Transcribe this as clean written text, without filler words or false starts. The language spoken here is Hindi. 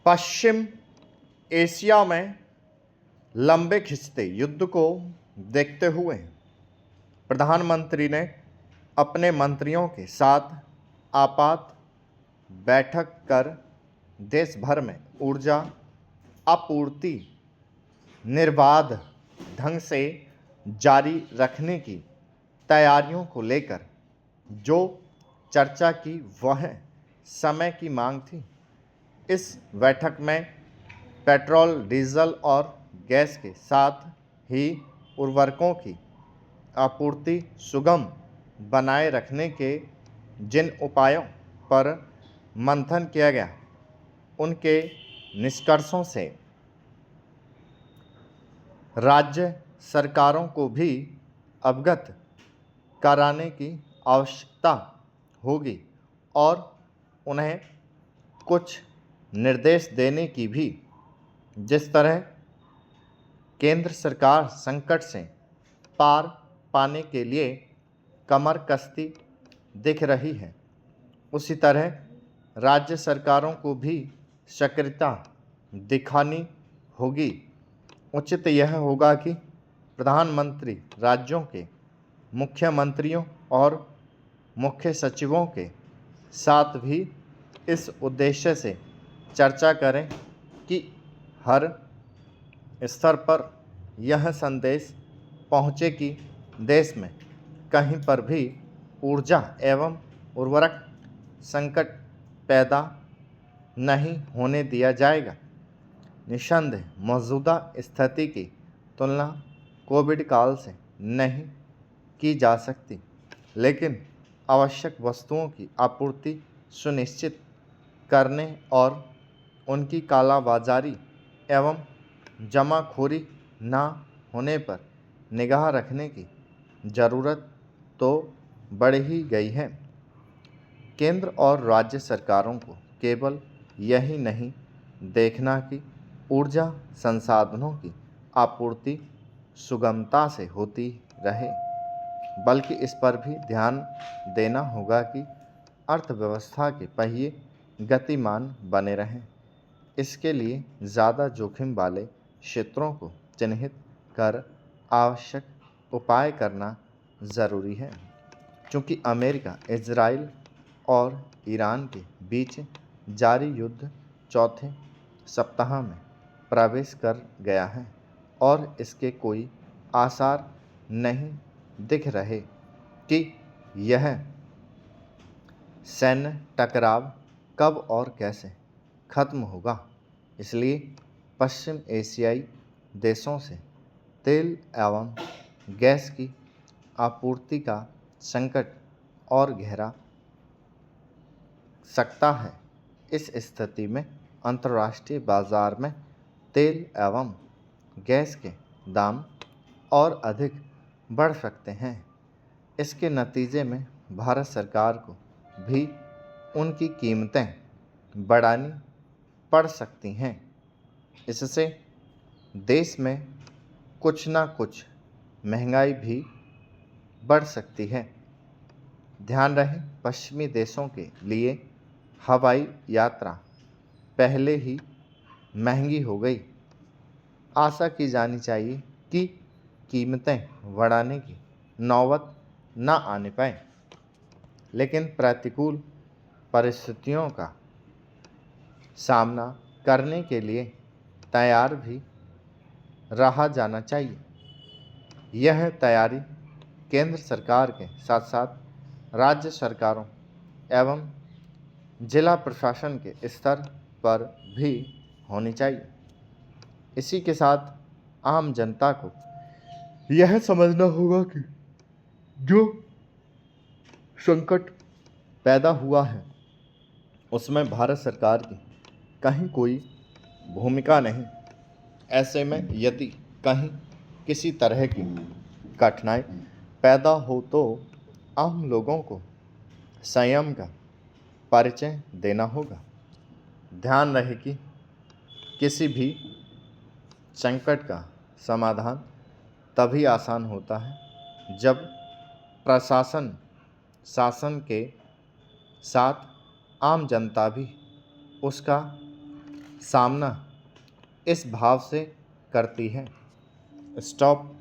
पश्चिम एशिया में लंबे खिंचते युद्ध को देखते हुए प्रधानमंत्री ने अपने मंत्रियों के साथ आपात बैठक कर देश भर में ऊर्जा आपूर्ति निर्बाध ढंग से जारी रखने की तैयारियों को लेकर जो चर्चा की वह समय की मांग थी। इस बैठक में पेट्रोल, डीजल और गैस के साथ ही उर्वरकों की आपूर्ति सुगम बनाए रखने के जिन उपायों पर मंथन किया गया, उनके निष्कर्षों से राज्य सरकारों को भी अवगत कराने की आवश्यकता होगी और उन्हें कुछ निर्देश देने की भी। जिस तरह केंद्र सरकार संकट से पार पाने के लिए कमर कसती दिख रही है, उसी तरह राज्य सरकारों को भी सक्रियता दिखानी होगी। उचित यह होगा कि प्रधानमंत्री राज्यों के मुख्यमंत्रियों और मुख्य सचिवों के साथ भी इस उद्देश्य से चर्चा करें कि हर स्तर पर यह संदेश पहुँचे कि देश में कहीं पर भी ऊर्जा एवं उर्वरक संकट पैदा नहीं होने दिया जाएगा। निस्संदेह मौजूदा स्थिति की तुलना कोविड काल से नहीं की जा सकती, लेकिन आवश्यक वस्तुओं की आपूर्ति सुनिश्चित करने और उनकी कालाबाजारी एवं जमाखोरी न होने पर निगाह रखने की ज़रूरत तो बढ़ ही गई है। केंद्र और राज्य सरकारों को केवल यही नहीं देखना कि ऊर्जा संसाधनों की आपूर्ति सुगमता से होती रहे, बल्कि इस पर भी ध्यान देना होगा कि अर्थव्यवस्था के पहिए गतिमान बने रहें। इसके लिए ज़्यादा जोखिम वाले क्षेत्रों को चिन्हित कर आवश्यक उपाय करना ज़रूरी है। चूँकि अमेरिका, इजराइल और ईरान के बीच जारी युद्ध चौथे सप्ताह में प्रवेश कर गया है और इसके कोई आसार नहीं दिख रहे कि यह सैन्य टकराव कब और कैसे खत्म होगा। इसलिए पश्चिम एशियाई देशों से तेल एवं गैस की आपूर्ति का संकट और गहरा सकता है। इस स्थिति में अंतर्राष्ट्रीय बाजार में तेल एवं गैस के दाम और अधिक बढ़ सकते हैं। इसके नतीजे में भारत सरकार को भी उनकी कीमतें बढ़ानी पड़ सकती हैं। इससे देश में कुछ ना कुछ महंगाई भी बढ़ सकती है। ध्यान रहे, पश्चिमी देशों के लिए हवाई यात्रा पहले ही महंगी हो गई। आशा की जानी चाहिए कि कीमतें बढ़ाने की नौबत न आने पाए, लेकिन प्रतिकूल परिस्थितियों का सामना करने के लिए तैयार भी रहा जाना चाहिए। यह तैयारी केंद्र सरकार के साथ साथ राज्य सरकारों एवं जिला प्रशासन के स्तर पर भी होनी चाहिए। इसी के साथ आम जनता को यह समझना होगा कि जो संकट पैदा हुआ है उसमें भारत सरकार की कहीं कोई भूमिका नहीं। ऐसे में यदि कहीं किसी तरह की कठिनाई पैदा हो तो आम लोगों को संयम का परिचय देना होगा। ध्यान रहे कि किसी भी संकट का समाधान तभी आसान होता है जब प्रशासन शासन के साथ आम जनता भी उसका सामना इस भाव से करती है, स्टॉप